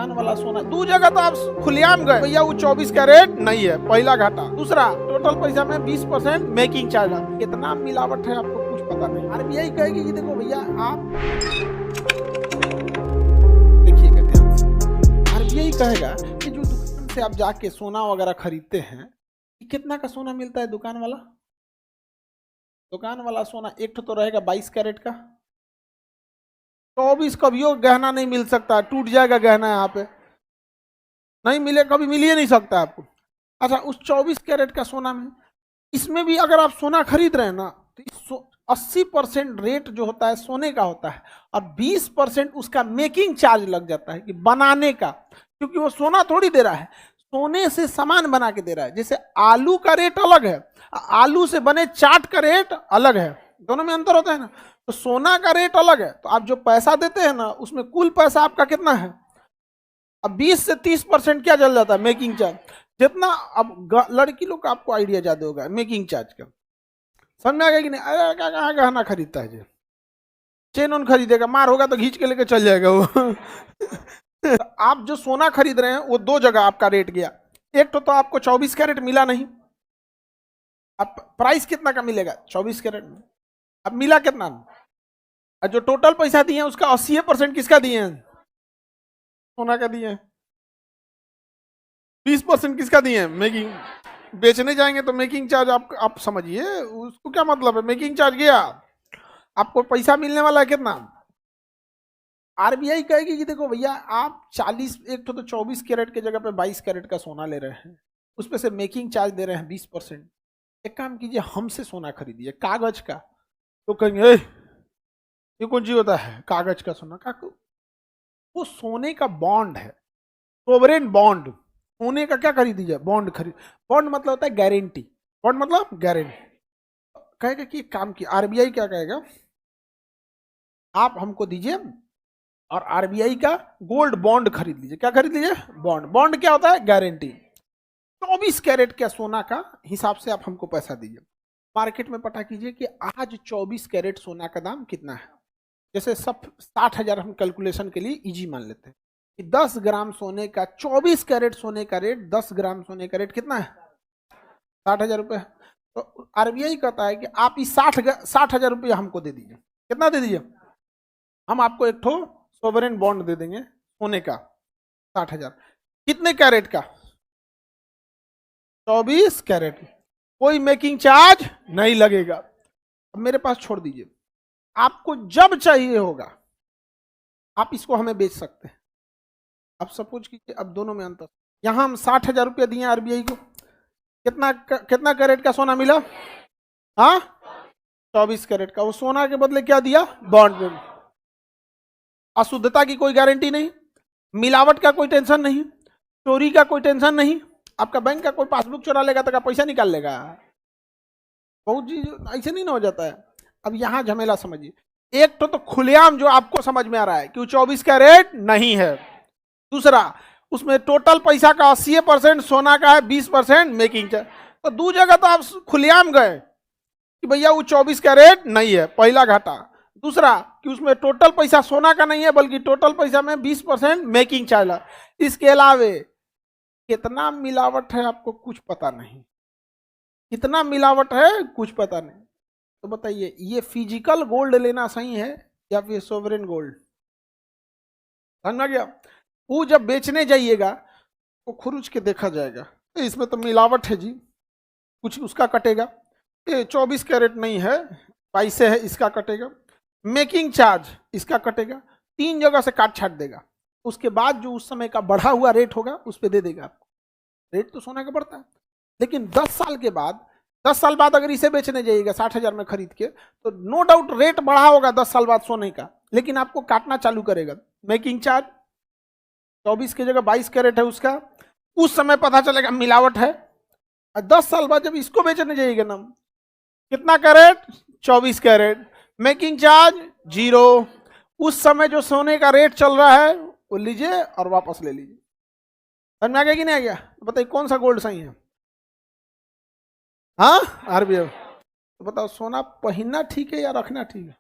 दुकान वाला सोना दो जगह तो आप खुलेआम गए भैया वो 24 कैरेट नहीं है, पहला घाटा। दूसरा टोटल पैसा में 20% मेकिंग चार्ज। कितना मिलावट है आपको कुछ पता नहीं। आरबीआई कहेगी कि देखो भैया आप देखिएगा ध्यान से, आरबीआई कहेगा कि जो दुकान से आप जाके सोना वगैरह खरीदते हैं, कितना का सोना मिलता है दुकान वाला सोना एक तो रहेगा 22 कैरेट का। 24 कभी गहना नहीं मिल सकता, टूट जाएगा गहना, यहाँ पे नहीं मिले, कभी मिल ही नहीं सकता आपको। अच्छा उस 24 कैरेट का सोना में, इसमें भी अगर आप सोना खरीद रहे हैं ना, तो 80% रेट जो होता है सोने का होता है और 20% उसका मेकिंग चार्ज लग जाता है कि बनाने का, क्योंकि वो सोना थोड़ी दे रहा है, सोने से सामान बना के दे रहा है। जैसे आलू का रेट अलग है, आलू से बने चाट का रेट अलग है, दोनों में अंतर होता है ना। तो सोना का रेट अलग है, तो आप जो पैसा देते हैं ना, उसमें कुल पैसा आपका कितना है, अब 20 से 30% क्या चल जाता है मेकिंग चार्ज जितना। अब लड़की लोग का आपको आइडिया ज्यादा होगा मेकिंग चार्ज का, समझ में आ गया कि नहीं। अरे क्या कहाँ गहना खरीदता है जी, चेन उन खरीदेगा, मार होगा तो खींच के लेके चल जाएगा वो आप जो सोना खरीद रहे हैं वो दो जगह आपका रेट गया। एक तो आपको 24 कैरेट मिला नहीं, अब प्राइस कितना का मिलेगा 24 कैरेट में, अब मिला कितना, और जो टोटल पैसा दिए हैं उसका 80% किसका दिए हैं, सोना का दिए हैं। 20% किसका दिए हैं, मेकिंग। बेचने जाएंगे तो मेकिंग चार्ज आप समझिए उसको क्या मतलब है, मेकिंग चार्ज गया, आपको पैसा मिलने वाला है कितना। आरबीआई कहेगी कि देखो भैया आप 40 एक तो 24 कैरेट के जगह पे 22 कैरेट का सोना ले रहे हैं, उसमें से मेकिंग चार्ज दे रहे हैं 20%। एक काम कीजिए हमसे सोना खरीदिए कागज का, तो कहेंगे ये कौन चीज होता है कागज का सोना का, वो सोने का बॉन्ड है, सोवरेन बॉन्ड। सोने का क्या खरीद दीजिए, बॉन्ड खरीद। बॉन्ड मतलब होता है गारंटी, बॉन्ड मतलब गारंटी। कहेगा कि काम की आरबीआई क्या कहेगा, आप हमको दीजिए और आरबीआई का गोल्ड बॉन्ड खरीद लीजिए। क्या खरीद लीजिए, बॉन्ड। बॉन्ड क्या होता है, गारंटी। 24 कैरेट का सोना का हिसाब से आप हमको पैसा दीजिए। मार्केट में पता कीजिए कि आज 24 कैरेट सोना का दाम कितना है। जैसे सब 60,000 हम कैलकुलेशन के लिए इजी मान लेते हैं कि 10 ग्राम सोने का 24 कैरेट सोने का रेट, 10 ग्राम सोने का रेट कितना है, 60,000 रुपये। तो आरबीआई कहता है कि आप इस 60,000 रुपये हमको दे दीजिए। कितना दे दीजिए, हम आपको एक ठो सोवरेन बॉन्ड दे देंगे सोने का 60,000। कितने कैरेट का, 24 कैरेट, कोई मेकिंग चार्ज नहीं लगेगा। अब मेरे पास छोड़ दीजिए, आपको जब चाहिए होगा आप इसको हमें बेच सकते हैं। अब सपोज कीजिए, अब दोनों में अंतर, यहां हम 60,000 रुपया दिए आरबीआई को, कितना कैरेट का सोना मिला, हाँ 24 कैरेट का। वो सोना के बदले क्या दिया, बॉन्ड। अशुद्धता की कोई गारंटी नहीं, मिलावट का कोई टेंशन नहीं, चोरी का कोई टेंशन नहीं। आपका बैंक का कोई पासबुक चुरा लेगा तो पैसा निकाल लेगा, बहुत चीज ऐसे नहीं ना हो जाता है। अब यहां झमेला समझिए, एक तो खुलेआम जो आपको समझ में आ रहा है कि 24 कैरेट नहीं है। दूसरा उसमें टोटल पैसा का 80% सोना का है, 20% मेकिंग चार्ज। तो दो जगह तो आप खुलेआम गए कि भैया वो 24 कैरेट नहीं है, पहला घाटा। दूसरा कि उसमें टोटल पैसा सोना का नहीं है, बल्कि टोटल पैसा में 20% मेकिंग चार्ज। इसके अलावे कितना मिलावट है आपको कुछ पता नहीं, कितना मिलावट है कुछ पता नहीं। तो बताइए ये फिजिकल गोल्ड लेना सही है या फिर सोवरेन गोल्ड, समझ में गया। वो जब बेचने जाइएगा तो खुरुच के देखा जाएगा, इसमें तो मिलावट है जी, कुछ उसका कटेगा, ये 24 कैरेट नहीं है, 22 है, इसका कटेगा, मेकिंग चार्ज इसका कटेगा, 3 जगह से काट छाट देगा। उसके बाद जो उस समय का बढ़ा हुआ रेट होगा उस पर दे देगा आपको। रेट तो सोना का बढ़ता है, लेकिन 10 साल के बाद, 10 साल बाद अगर इसे बेचने जाइएगा 60,000 में खरीद के, तो नो डाउट रेट बढ़ा होगा 10 साल बाद सोने का, लेकिन आपको काटना चालू करेगा मेकिंग चार्ज। 24 की जगह 22 कैरेट है उसका, उस समय पता चलेगा मिलावट है। और 10 साल बाद जब इसको बेचने जाइएगा ना, कितना कैरेट, 24 कैरेट, मेकिंग चार्ज 0। उस समय जो सोने का रेट चल रहा है वो लीजिए और वापस ले लीजिए। समझ में आ गया कि नहीं आ गया, तो बताइए कौन सा गोल्ड सही है, हाँ आरबीआई। तो बताओ सोना पहनना ठीक है या रखना ठीक है,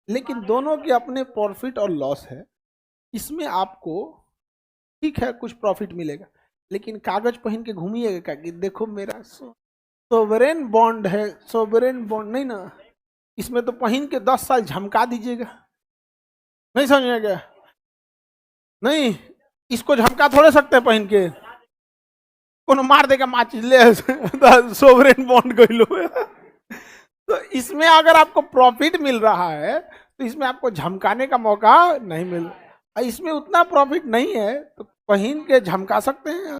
लेकिन दोनों के अपने प्रॉफिट और लॉस है। इसमें आपको ठीक है कुछ प्रॉफिट मिलेगा, लेकिन कागज पहन के घूमिएगा क्या कि देखो मेरा सोवरेन बॉन्ड है, सोवरेन बॉन्ड नहीं ना, इसमें तो पहन के 10 साल झमका दीजिएगा। नहीं समझ में गया? नहीं, इसको झमका थोड़े सकते हैं पहन के, कोनो मार देगा माचिस ले सोवरेन बॉन्ड गइलो। तो इसमें अगर आपको प्रॉफिट मिल रहा है तो इसमें आपको झमकाने का मौका नहीं मिल, इसमें उतना प्रॉफिट नहीं है तो पहन के झमका सकते हैं।